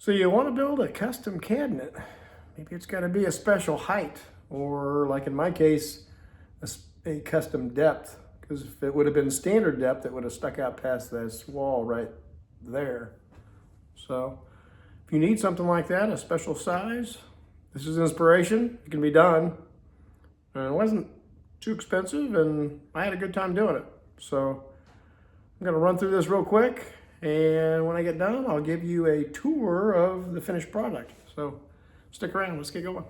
So you want to build a custom cabinet. Maybe it's got to be a special height, or like in my case, a custom depth. Because if it would have been standard depth, it would have stuck out past this wall right there. So if you need something like that, a special size, this is inspiration. It can be done. And it wasn't too expensive, and I had a good time doing it. So I'm gonna run through this real quick, and when I get done, I'll give you a tour of the finished product. So stick around, let's get going.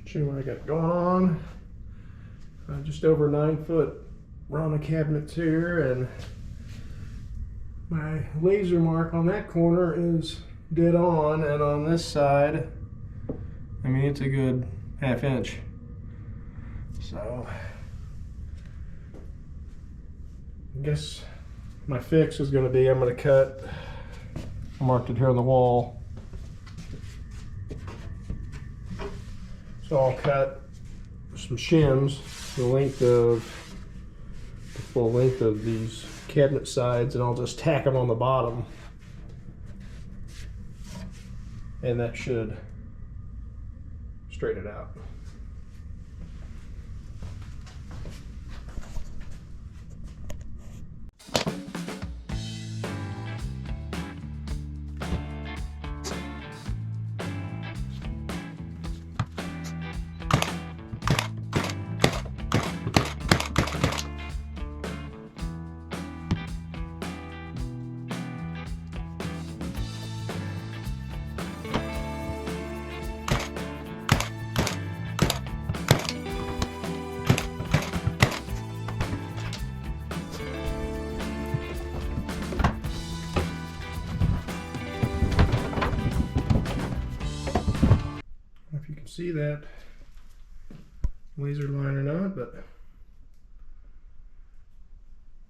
Show you what I got going on. Just over 9-foot Rama cabinets here, and my laser mark on that corner is dead on, and on this side, I mean, it's a good ½ inch. So I guess my fix is going to be, I'm going to cut, I marked it here on the wall, So I'll cut some shims the full length of these cabinet sides, and I'll just tack them on the bottom. And that should straighten it out. See that laser line or not, but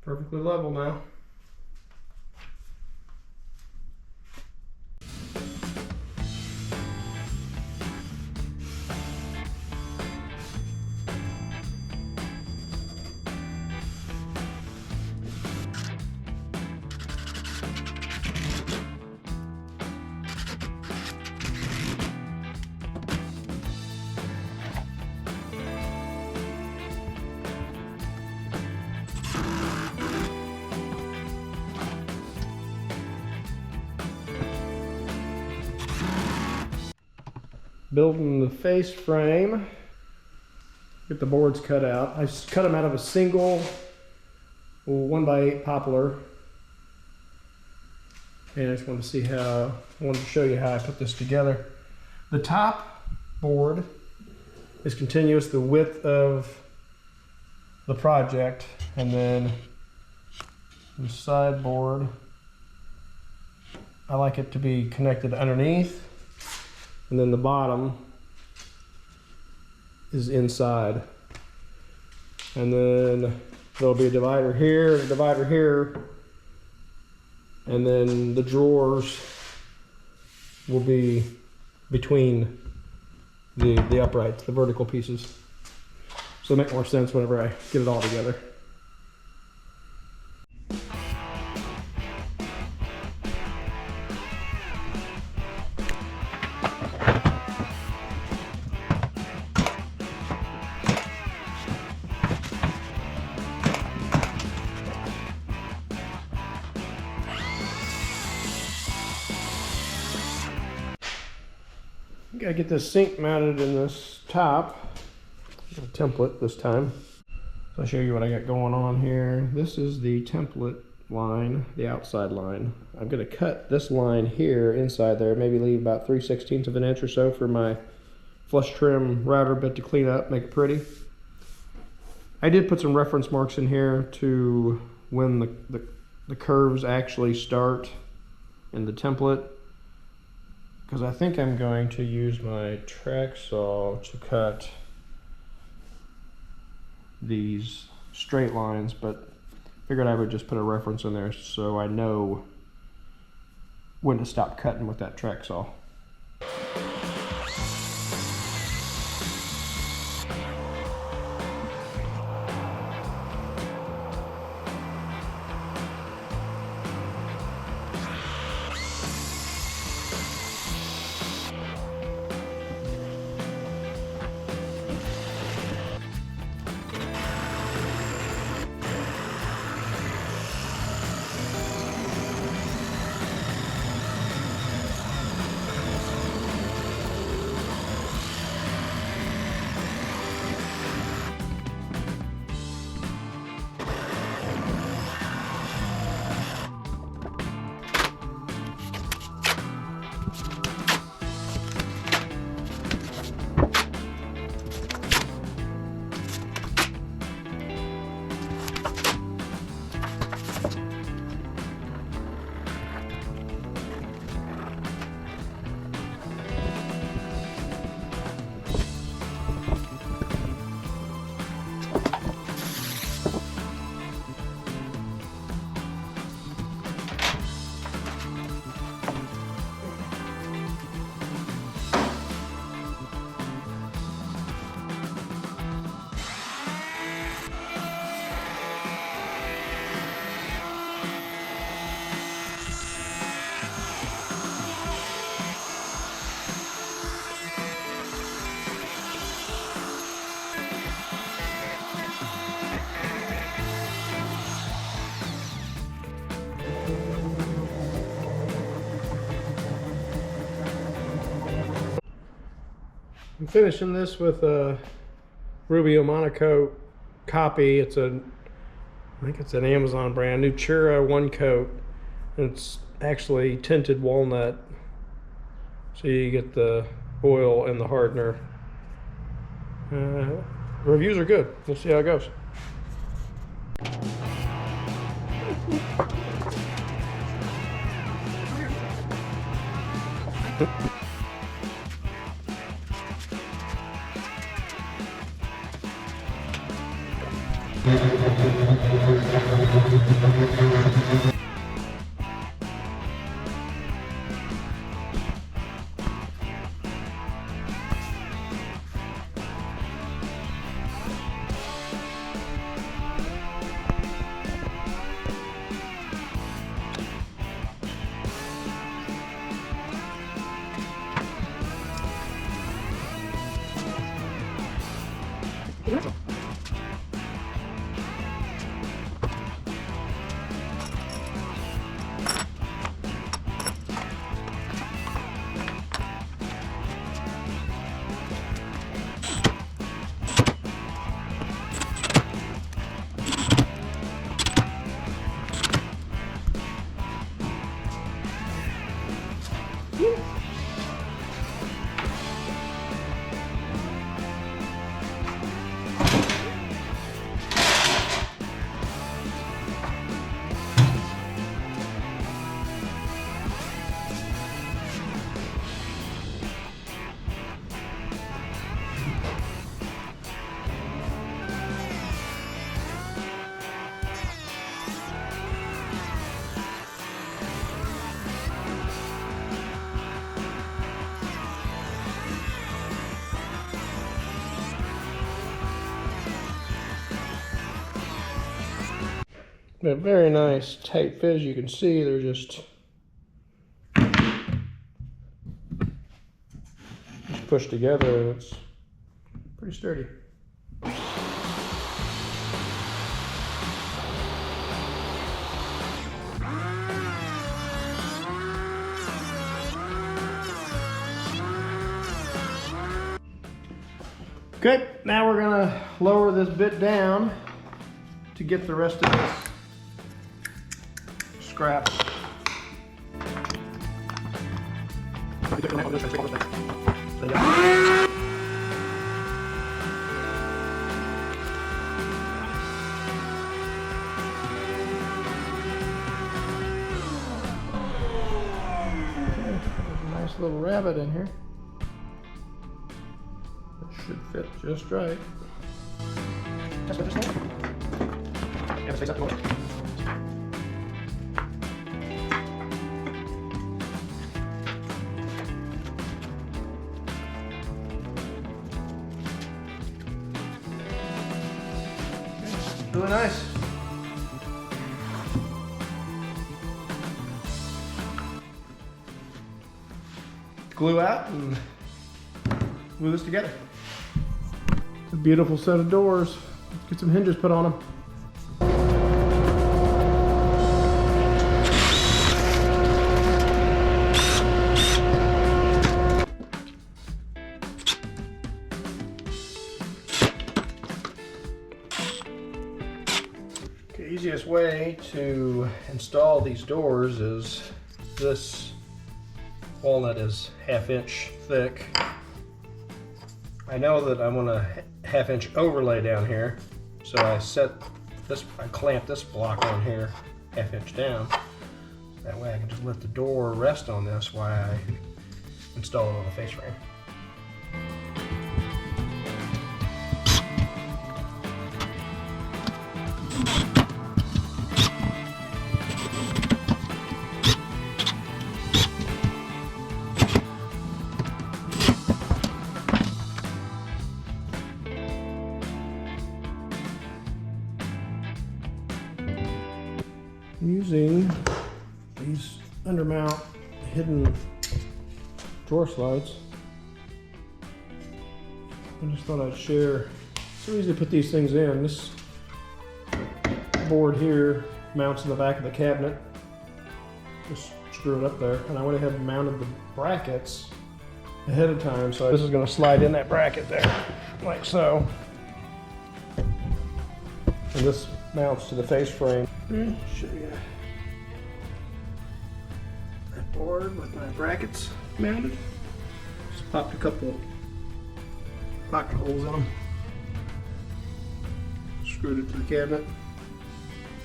perfectly level now. Building the face frame, get the boards cut out. I just cut them out of a single 1x8 poplar, and I just wanted to show you how I put this together. The top board is continuous the width of the project, and then the side board, I like it to be connected underneath. And then the bottom is inside. And then there'll be a divider here, a divider here, and then the drawers will be between the uprights, the vertical pieces. So it'll make more sense whenever I get it all together. Gotta get this sink mounted in this top. A template this time. So I'll show you what I got going on here. This is the template line, the outside line. I'm gonna cut this line here inside there, maybe leave about 3/16 of an inch or so for my flush trim router bit to clean up, make it pretty. I did put some reference marks in here to when the curves actually start in the template, because I think I'm going to use my track saw to cut these straight lines, but figured I would just put a reference in there so I know when to stop cutting with that track saw. I'm finishing this with a Rubio Monaco copy. I think it's an Amazon brand, Nutura 1 coat. It's actually tinted walnut, so you get the oil and the hardener. Reviews are good. We'll see how it goes. A very nice tight fit. As you can see, they're just pushed together, and it's pretty sturdy. Okay, now we're gonna lower this bit down to get the rest of this scrap. Nice little rabbit in here. It should fit just right. Really nice. Glue out and glue this together. It's a beautiful set of doors. Let's get some hinges put on them. The easiest way to install these doors is this walnut is 1/2 inch thick. I know that I want a 1/2 inch overlay down here, so I clamp this block on here 1/2 inch down. That way I can just let the door rest on this while I install it on the face frame. Using these undermount hidden drawer slides, I just thought I'd share. So easy to put these things in. This board here mounts in the back of the cabinet. Just screw it up there, and I went ahead and mounted the brackets ahead of time. So this is going to slide in that bracket there, like so. And this mounts to the face frame. Show you that board with my brackets mounted. Just popped a couple pocket holes in them. Screwed it to the cabinet.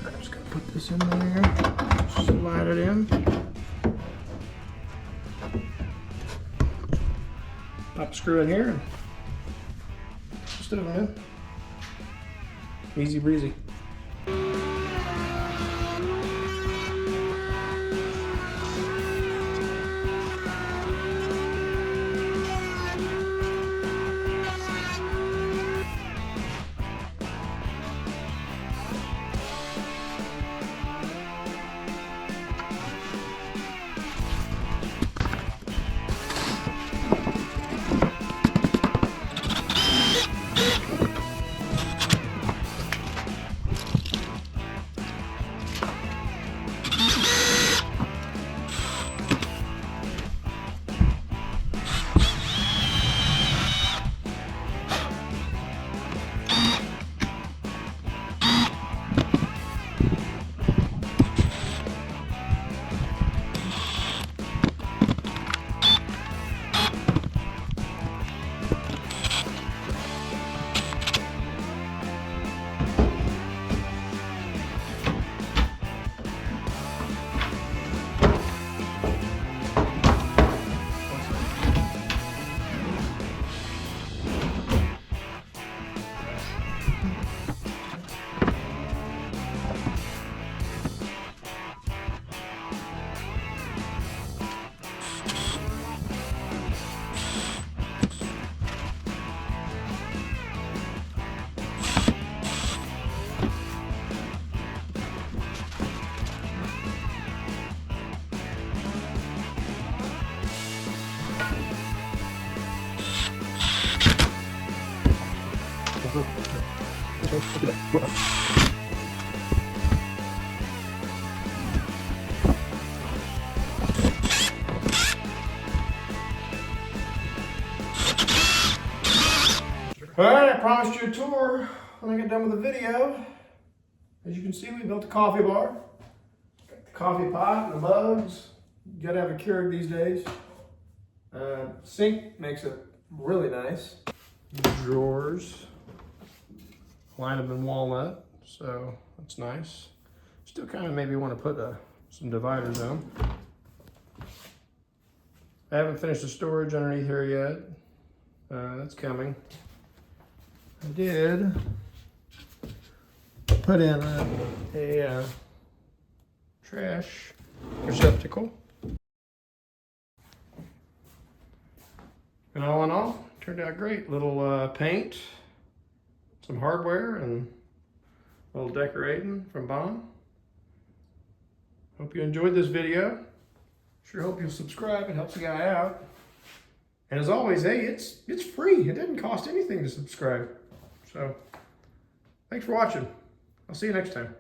I'm just going to put this in there, slide it in. Pop a screw in here and just over in. Easy breezy. Alright, I promised you a tour when I get done with the video. As you can see, we built a coffee bar. Got the coffee pot and the mugs. You gotta have a Keurig these days. Sink makes it really nice. Drawers. Line them in walnut, so that's nice. Still kind of maybe want to put some dividers on. I haven't finished the storage underneath here yet. That's coming. I did put in a trash receptacle. And all in all, turned out great. Little paint, some hardware, and a little decorating from Bon. Hope you enjoyed this video. Sure hope you'll subscribe. It helps the guy out. And as always, hey, it's free. It doesn't cost anything to subscribe. So, thanks for watching. I'll see you next time.